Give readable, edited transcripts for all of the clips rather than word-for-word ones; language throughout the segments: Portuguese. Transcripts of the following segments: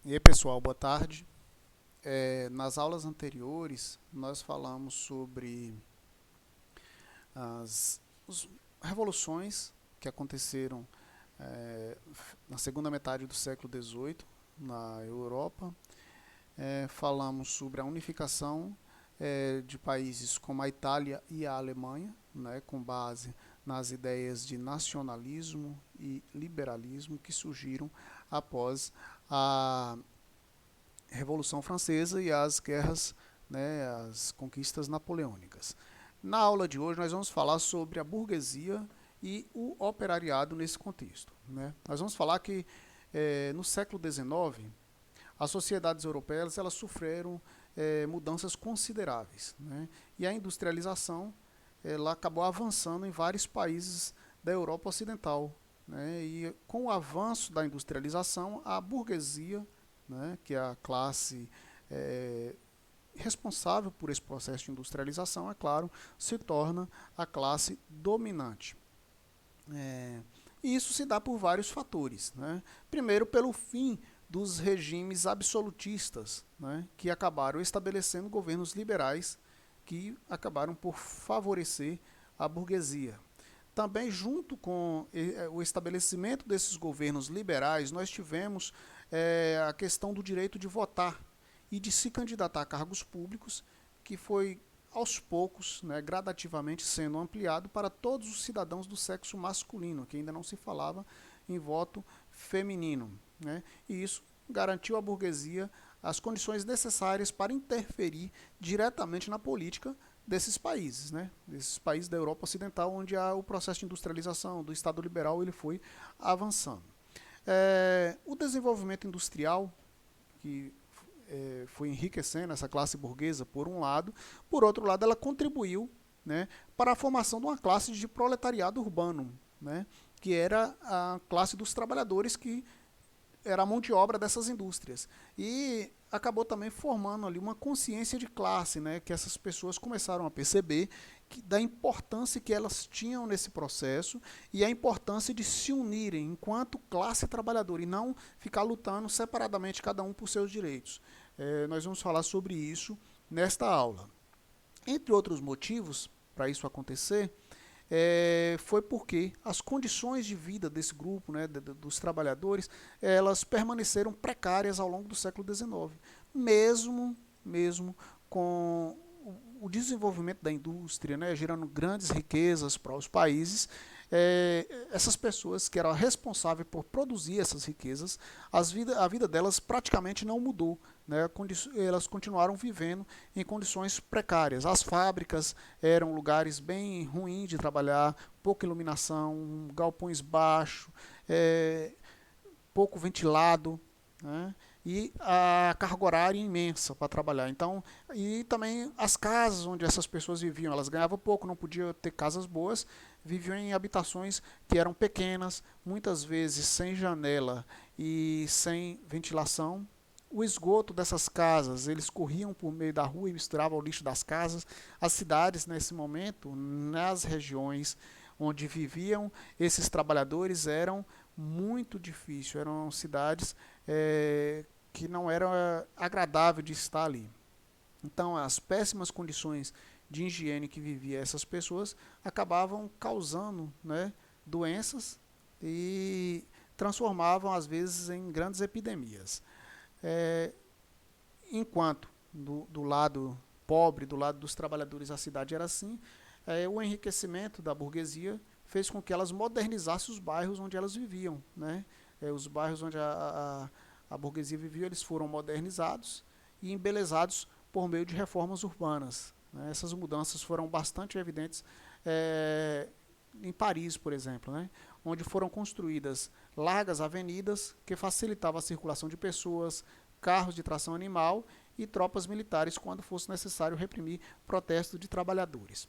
E aí, pessoal, boa tarde. Nas aulas anteriores, nós falamos sobre as revoluções que aconteceram na segunda metade do século XVIII na Europa. Falamos sobre a unificação de países como a Itália e a Alemanha, né, com base nas ideias de nacionalismo e liberalismo que surgiram após a Revolução Francesa e as guerras, né, as conquistas napoleônicas. Na aula de hoje nós vamos falar sobre a burguesia e o operariado nesse contexto. Né? Nós vamos falar que no século XIX as sociedades europeias elas sofreram mudanças consideráveis, né? E a industrialização ela acabou avançando em vários países da Europa Ocidental, né? E com o avanço da industrialização, a burguesia, né, que é a classe é, responsável por esse processo de industrialização, é claro, se torna a classe dominante. É, e isso se dá por vários fatores. Né? Primeiro, pelo fim dos regimes absolutistas, né, que acabaram estabelecendo governos liberais que acabaram por favorecer a burguesia. Também, junto com o estabelecimento desses governos liberais, nós tivemos a questão do direito de votar e de se candidatar a cargos públicos, que foi aos poucos, né, gradativamente sendo ampliado para todos os cidadãos do sexo masculino, que ainda não se falava em voto feminino. Né? E isso garantiu à burguesia as condições necessárias para interferir diretamente na política desses países, né? Desses países da Europa Ocidental, onde o processo de industrialização do Estado liberal ele foi avançando. O desenvolvimento industrial, que foi enriquecendo essa classe burguesa, por um lado, por outro lado, ela contribuiu, né, para a formação de uma classe de proletariado urbano, né, que era a classe dos trabalhadores que era a mão de obra dessas indústrias. E acabou também formando ali uma consciência de classe, né, que essas pessoas começaram a perceber da importância que elas tinham nesse processo e a importância de se unirem enquanto classe trabalhadora e não ficar lutando separadamente cada um por seus direitos. Nós vamos falar sobre isso nesta aula. Entre outros motivos para isso acontecer, foi porque as condições de vida desse grupo, né, dos trabalhadores, elas permaneceram precárias ao longo do século XIX, mesmo com o desenvolvimento da indústria, né, gerando grandes riquezas para os países. Essas pessoas que eram responsáveis por produzir essas riquezas, a vida delas praticamente não mudou. Né, elas continuaram vivendo em condições precárias. As fábricas eram lugares bem ruins de trabalhar, pouca iluminação, galpões baixos, pouco ventilado, né, e a carga horária imensa para trabalhar. Então, e também as casas onde essas pessoas viviam, elas ganhavam pouco, não podiam ter casas boas, viviam em habitações que eram pequenas, muitas vezes sem janela e sem ventilação. O esgoto dessas casas, eles corriam por meio da rua e misturavam o lixo das casas. As cidades, nesse momento, nas regiões onde viviam esses trabalhadores, eram muito difíceis. Eram cidades que não era agradável de estar ali. Então, as péssimas condições de higiene que viviam essas pessoas acabavam causando, né, doenças e transformavam, às vezes, em grandes epidemias. É, Enquanto do lado pobre, do lado dos trabalhadores, a cidade era assim, o enriquecimento da burguesia fez com que elas modernizassem os bairros onde elas viviam. Né? Os bairros onde a burguesia vivia, eles foram modernizados e embelezados por meio de reformas urbanas. Né? Essas mudanças foram bastante evidentes em Paris, por exemplo, né? Onde foram construídas largas avenidas que facilitavam a circulação de pessoas, carros de tração animal e tropas militares quando fosse necessário reprimir protestos de trabalhadores.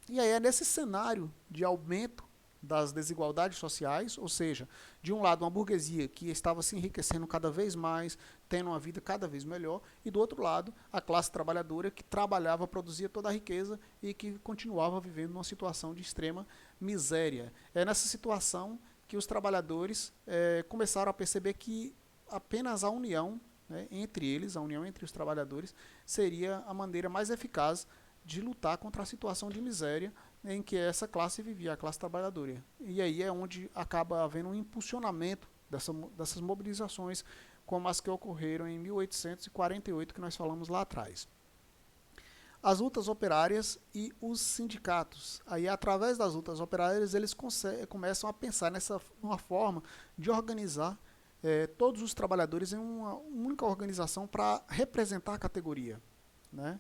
E aí é nesse cenário de aumento das desigualdades sociais, ou seja, de um lado uma burguesia que estava se enriquecendo cada vez mais, tendo uma vida cada vez melhor, e do outro lado a classe trabalhadora que trabalhava, produzia toda a riqueza e que continuava vivendo numa situação de extrema miséria. É nessa situação que os trabalhadores começaram a perceber que apenas a união, né, entre eles, a união entre os trabalhadores, seria a maneira mais eficaz de lutar contra a situação de miséria em que essa classe vivia, a classe trabalhadora. E aí é onde acaba havendo um impulsionamento dessas mobilizações, como as que ocorreram em 1848, que nós falamos lá atrás. As lutas operárias e os sindicatos. Aí, através das lutas operárias, eles começam a pensar nessa uma forma de organizar todos os trabalhadores em uma única organização para representar a categoria, né?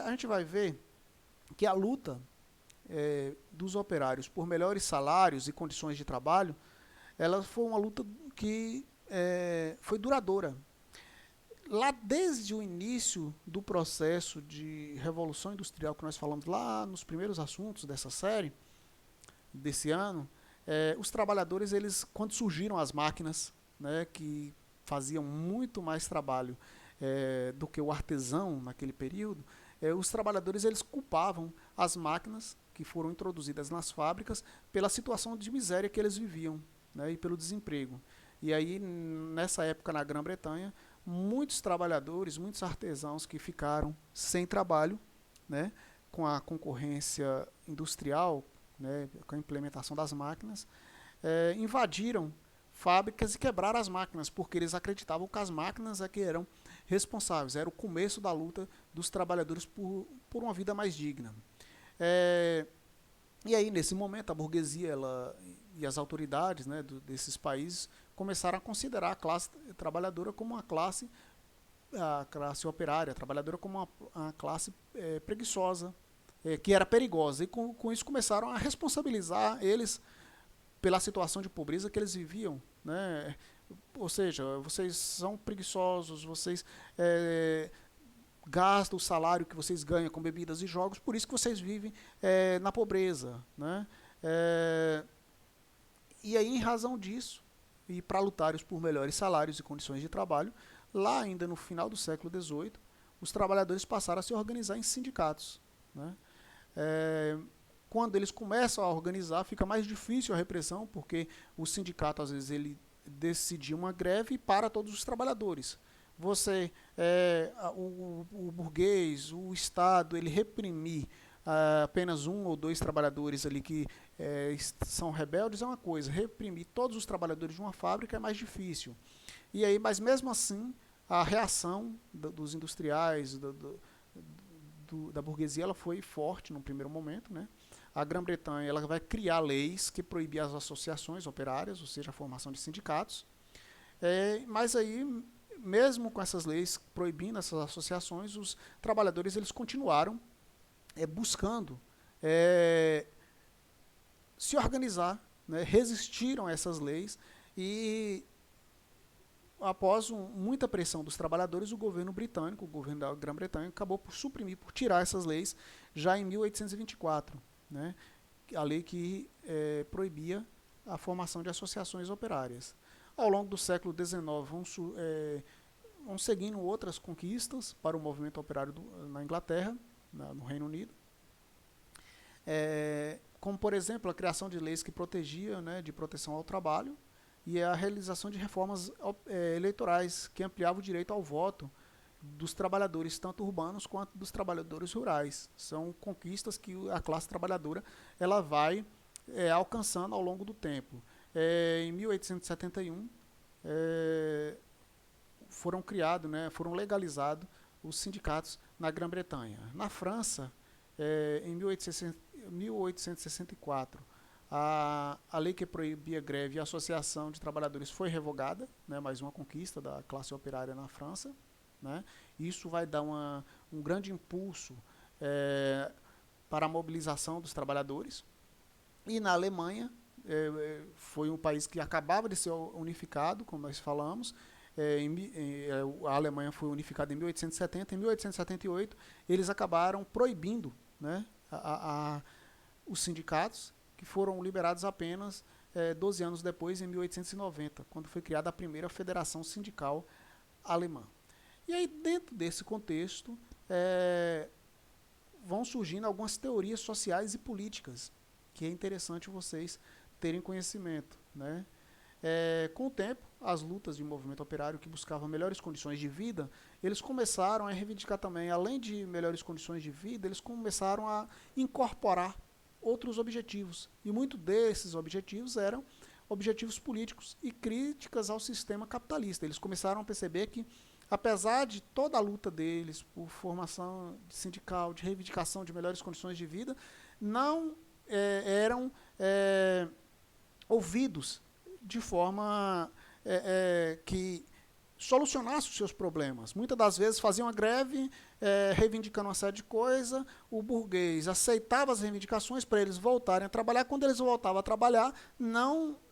A gente vai ver que a luta dos operários por melhores salários e condições de trabalho, ela foi uma luta que foi duradoura. Lá desde o início do processo de revolução industrial que nós falamos lá nos primeiros assuntos dessa série, desse ano, os trabalhadores, eles, quando surgiram as máquinas, né, que faziam muito mais trabalho do que o artesão naquele período, os trabalhadores, eles culpavam as máquinas que foram introduzidas nas fábricas pela situação de miséria que eles viviam, né, e pelo desemprego. E aí, nessa época, na Grã-Bretanha, muitos trabalhadores, muitos artesãos que ficaram sem trabalho, né, com a concorrência industrial, né, com a implementação das máquinas, invadiram fábricas e quebraram as máquinas, porque eles acreditavam que as máquinas que eram responsáveis, era o começo da luta dos trabalhadores por uma vida mais digna. E aí, nesse momento, a burguesia e as autoridades, né, desses países começaram a considerar a classe trabalhadora como a classe operária, a trabalhadora como uma classe preguiçosa, que era perigosa. E com isso começaram a responsabilizar eles pela situação de pobreza que eles viviam, né? Ou seja, vocês são preguiçosos, vocês gastam o salário que vocês ganham com bebidas e jogos, por isso que vocês vivem na pobreza, né? E aí, em razão disso, e para lutarem por melhores salários e condições de trabalho, lá ainda no final do século XVIII, os trabalhadores passaram a se organizar em sindicatos, né? Quando eles começam a organizar, fica mais difícil a repressão, porque o sindicato, às vezes, ele decidia uma greve para todos os trabalhadores. O burguês, o Estado, ele reprimir apenas um ou dois trabalhadores ali que são rebeldes é uma coisa, reprimir todos os trabalhadores de uma fábrica é mais difícil. E aí, mas mesmo assim, a reação dos industriais, da burguesia, ela foi forte no primeiro momento, né? A Grã-Bretanha, ela vai criar leis que proibiam as associações operárias, ou seja, a formação de sindicatos. Mas aí, mesmo com essas leis proibindo essas associações, os trabalhadores, eles continuaram buscando se organizar, né? Resistiram a essas leis e, após muita pressão dos trabalhadores, o governo britânico, o governo da Grã-Bretanha, acabou por suprimir, por tirar essas leis já em 1824, né? A lei que proibia a formação de associações operárias. Ao longo do século XIX, vão seguindo outras conquistas para o movimento operário na Inglaterra, no Reino Unido, como, por exemplo, a criação de leis que protegiam, né, de proteção ao trabalho, e a realização de reformas eleitorais que ampliavam o direito ao voto dos trabalhadores, tanto urbanos quanto dos trabalhadores rurais. São conquistas que a classe trabalhadora ela vai alcançando ao longo do tempo. Em 1871, foram criados, né, foram legalizados os sindicatos na Grã-Bretanha. Na França, em 1864, a lei que proibia greve e associação de trabalhadores foi revogada, né, mais uma conquista da classe operária na França, né? Isso vai dar um grande impulso para a mobilização dos trabalhadores. E na Alemanha, foi um país que acabava de ser unificado, como nós falamos. A Alemanha foi unificada em 1870. Em 1878, eles acabaram proibindo, né, os sindicatos, que foram liberados apenas 12 anos depois, em 1890, quando foi criada a primeira Federação Sindical Alemã. E aí, dentro desse contexto, vão surgindo algumas teorias sociais e políticas, que é interessante vocês terem conhecimento, né? Com o tempo, as lutas de movimento operário que buscavam melhores condições de vida, eles começaram a reivindicar também, além de melhores condições de vida, eles começaram a incorporar outros objetivos. E muitos desses objetivos eram objetivos políticos e críticas ao sistema capitalista. Eles começaram a perceber que, apesar de toda a luta deles por formação sindical, de reivindicação de melhores condições de vida, não eram ouvidos de forma que solucionasse os seus problemas. Muitas das vezes faziam uma greve reivindicando uma série de coisas, o burguês aceitava as reivindicações para eles voltarem a trabalhar. Quando eles voltavam a trabalhar,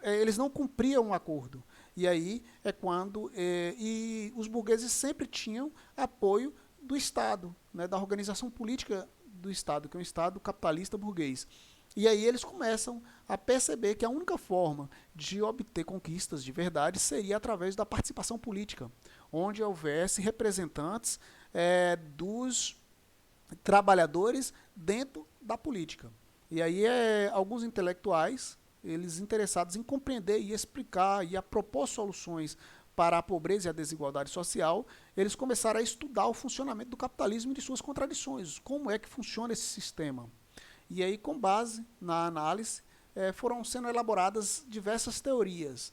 eles não cumpriam o acordo. E aí é quando e os burgueses sempre tinham apoio do Estado, né, da organização política do Estado, que é um Estado capitalista burguês. E aí eles começam a perceber que a única forma de obter conquistas de verdade seria através da participação política, onde houvesse representantes dos trabalhadores dentro da política. E aí alguns intelectuais, eles interessados em compreender e explicar e a propor soluções para a pobreza e a desigualdade social, eles começaram a estudar o funcionamento do capitalismo e de suas contradições, como é que funciona esse sistema. E aí, com base na análise, foram sendo elaboradas diversas teorias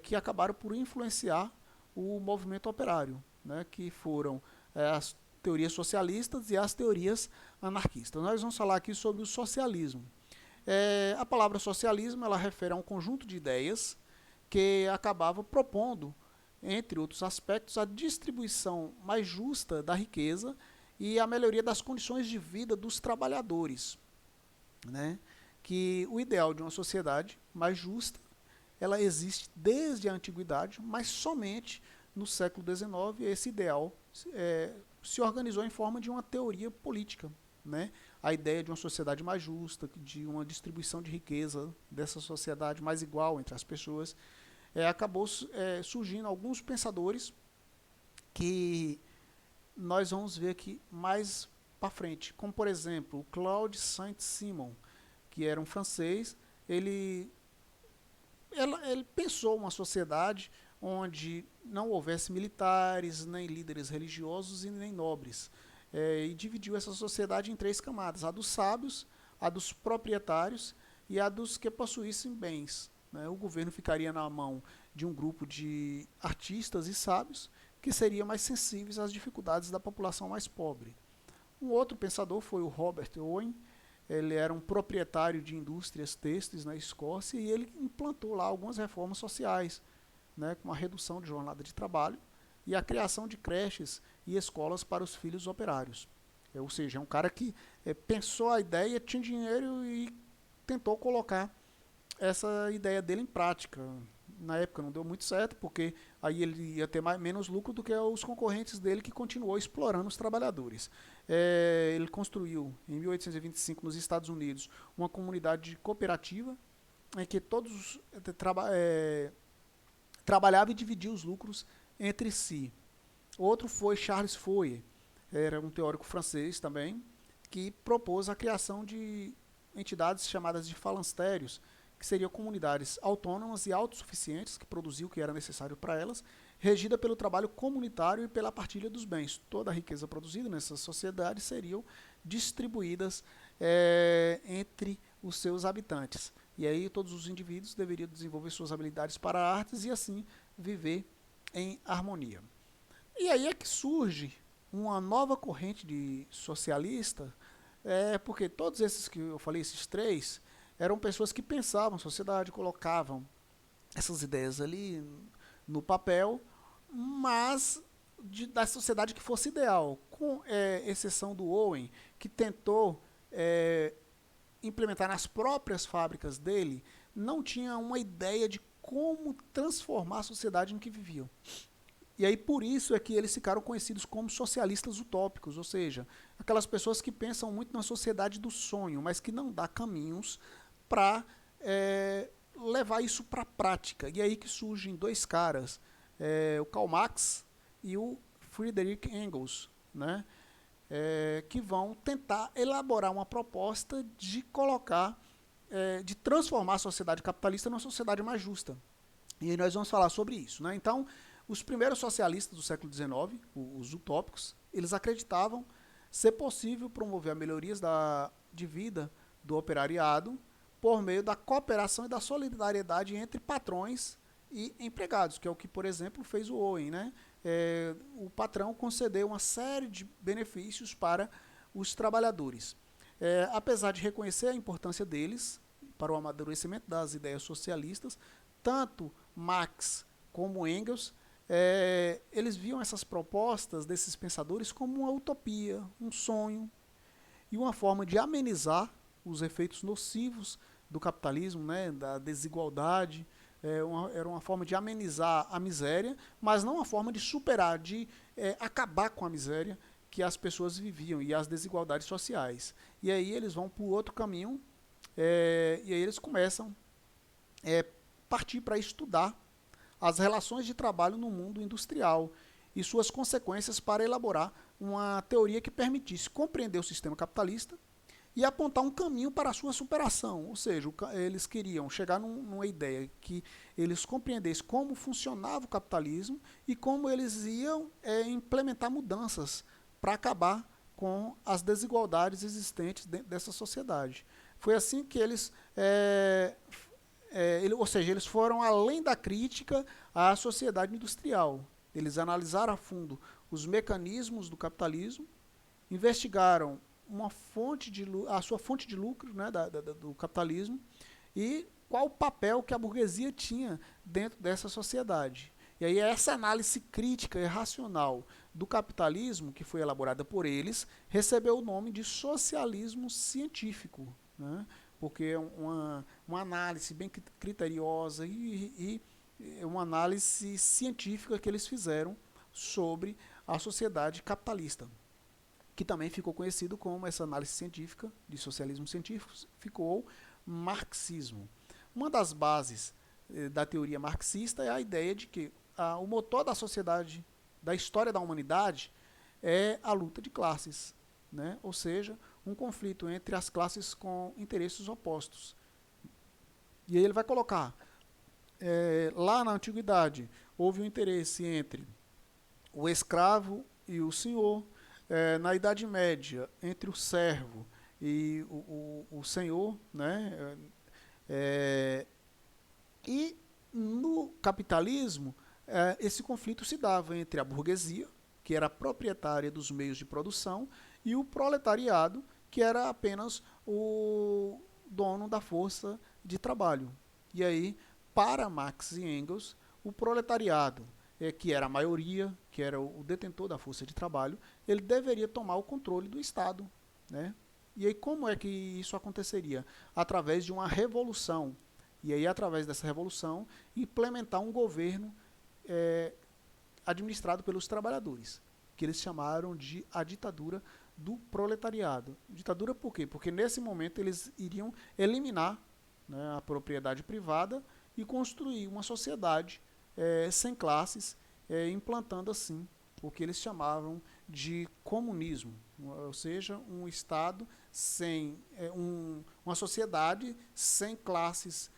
que acabaram por influenciar o movimento operário, né, que foram as teorias socialistas e as teorias anarquistas. Nós vamos falar aqui sobre o socialismo. A palavra socialismo ela refere a um conjunto de ideias que acabava propondo, entre outros aspectos, a distribuição mais justa da riqueza e a melhoria das condições de vida dos trabalhadores, né? Que o ideal de uma sociedade mais justa, ela existe desde a antiguidade, mas somente no século XIX esse ideal se organizou em forma de uma teoria política, né? A ideia de uma sociedade mais justa, de uma distribuição de riqueza dessa sociedade mais igual entre as pessoas, acabou surgindo alguns pensadores que nós vamos ver aqui mais para frente, como por exemplo o Claude Saint-Simon, que era um francês. Ele pensou uma sociedade onde não houvesse militares, nem líderes religiosos e nem nobres, e dividiu essa sociedade em três camadas: a dos sábios, a dos proprietários e a dos que possuíssem bens, né? O governo ficaria na mão de um grupo de artistas e sábios que seriam mais sensíveis às dificuldades da população mais pobre. Um outro pensador foi o Robert Owen. Ele era um proprietário de indústrias têxteis na Escócia e ele implantou lá algumas reformas sociais, né, com a redução de jornada de trabalho e a criação de creches e escolas para os filhos operários. Ou seja, é um cara que pensou a ideia, tinha dinheiro e tentou colocar essa ideia dele em prática. Na época não deu muito certo, porque aí ele ia ter menos lucro do que os concorrentes dele, que continuou explorando os trabalhadores. Ele construiu, em 1825, nos Estados Unidos, uma comunidade cooperativa em que todos trabalhavam e dividiam os lucros entre si. Outro foi Charles Fourier, era um teórico francês também, que propôs a criação de entidades chamadas de falancérios, que seriam comunidades autônomas e autossuficientes, que produziam o que era necessário para elas, regida pelo trabalho comunitário e pela partilha dos bens. Toda a riqueza produzida nessas sociedades seriam distribuídas entre os seus habitantes. E aí todos os indivíduos deveriam desenvolver suas habilidades para artes e assim viver em harmonia. E aí é que surge uma nova corrente de socialista, porque todos esses que eu falei, esses três, eram pessoas que pensavam a sociedade, colocavam essas ideias ali no papel, mas da sociedade que fosse ideal, com exceção do Owen, que tentou implementar nas próprias fábricas dele, não tinha uma ideia de como transformar a sociedade em que viviam. E aí por isso é que eles ficaram conhecidos como socialistas utópicos, ou seja, aquelas pessoas que pensam muito na sociedade do sonho, mas que não dá caminhos para levar isso para a prática. E aí que surgem dois caras, o Karl Marx e o Friedrich Engels, né, que vão tentar elaborar uma proposta de colocar, de transformar a sociedade capitalista numa sociedade mais justa. E aí nós vamos falar sobre isso, né? Então, os primeiros socialistas do século XIX, os utópicos, eles acreditavam ser possível promover a melhorias de vida do operariado por meio da cooperação e da solidariedade entre patrões e empregados, que é o que, por exemplo, fez o Owen, né? O patrão concedeu uma série de benefícios para os trabalhadores. Apesar de reconhecer a importância deles para o amadurecimento das ideias socialistas, tanto Marx como Engels, eles viam essas propostas desses pensadores como uma utopia, um sonho e uma forma de amenizar os efeitos nocivos do capitalismo, né, da desigualdade. Era uma forma de amenizar a miséria, mas não uma forma de superar, de acabar com a miséria que as pessoas viviam e as desigualdades sociais. E aí eles vão para o outro caminho, e aí eles começam a partir para estudar as relações de trabalho no mundo industrial e suas consequências para elaborar uma teoria que permitisse compreender o sistema capitalista e apontar um caminho para a sua superação. Ou seja, eles queriam chegar numa ideia que eles compreendessem como funcionava o capitalismo e como eles iam implementar mudanças para acabar com as desigualdades existentes dentro dessa sociedade. Foi assim que eles ou seja, eles foram além da crítica à sociedade industrial. Eles analisaram a fundo os mecanismos do capitalismo, investigaram a sua fonte de lucro, né, do capitalismo e qual o papel que a burguesia tinha dentro dessa sociedade. E aí essa análise crítica e racional do capitalismo, que foi elaborada por eles, recebeu o nome de socialismo científico, né? Porque é uma análise bem criteriosa e uma análise científica que eles fizeram sobre a sociedade capitalista, que também ficou conhecido como essa análise científica de socialismo científico, ficou marxismo. Uma das bases da teoria marxista é a ideia de que o motor da sociedade, da história da humanidade, é a luta de classes, né? Ou seja, um conflito entre as classes com interesses opostos. E aí ele vai colocar, lá na antiguidade, houve um interesse entre o escravo e o senhor, na Idade Média, entre o servo e o senhor, né? E no capitalismo, esse conflito se dava entre a burguesia, que era proprietária dos meios de produção, e o proletariado, que era apenas o dono da força de trabalho. E aí, para Marx e Engels, o proletariado, que era a maioria, que era o detentor da força de trabalho, ele deveria tomar o controle do Estado, né? E aí como é que isso aconteceria? Através de uma revolução. E aí, através dessa revolução, implementar um governo administrado pelos trabalhadores, que eles chamaram de a ditadura do proletariado. Ditadura por quê? Porque nesse momento eles iriam eliminar, né, a propriedade privada e construir uma sociedade sem classes, implantando assim o que eles chamavam de comunismo, ou seja, um Estado sem uma sociedade sem classes,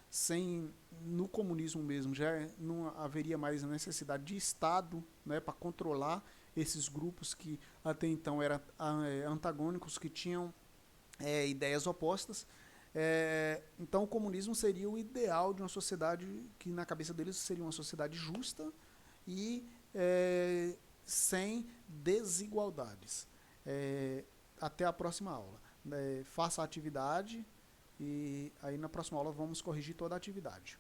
no comunismo mesmo já não haveria mais a necessidade de Estado, né, para controlar esses grupos que até então eram antagônicos, que tinham ideias opostas. Então o comunismo seria o ideal de uma sociedade que na cabeça deles seria uma sociedade justa e sem desigualdades. Até a próxima aula. Faça a atividade e aí na próxima aula vamos corrigir toda a atividade.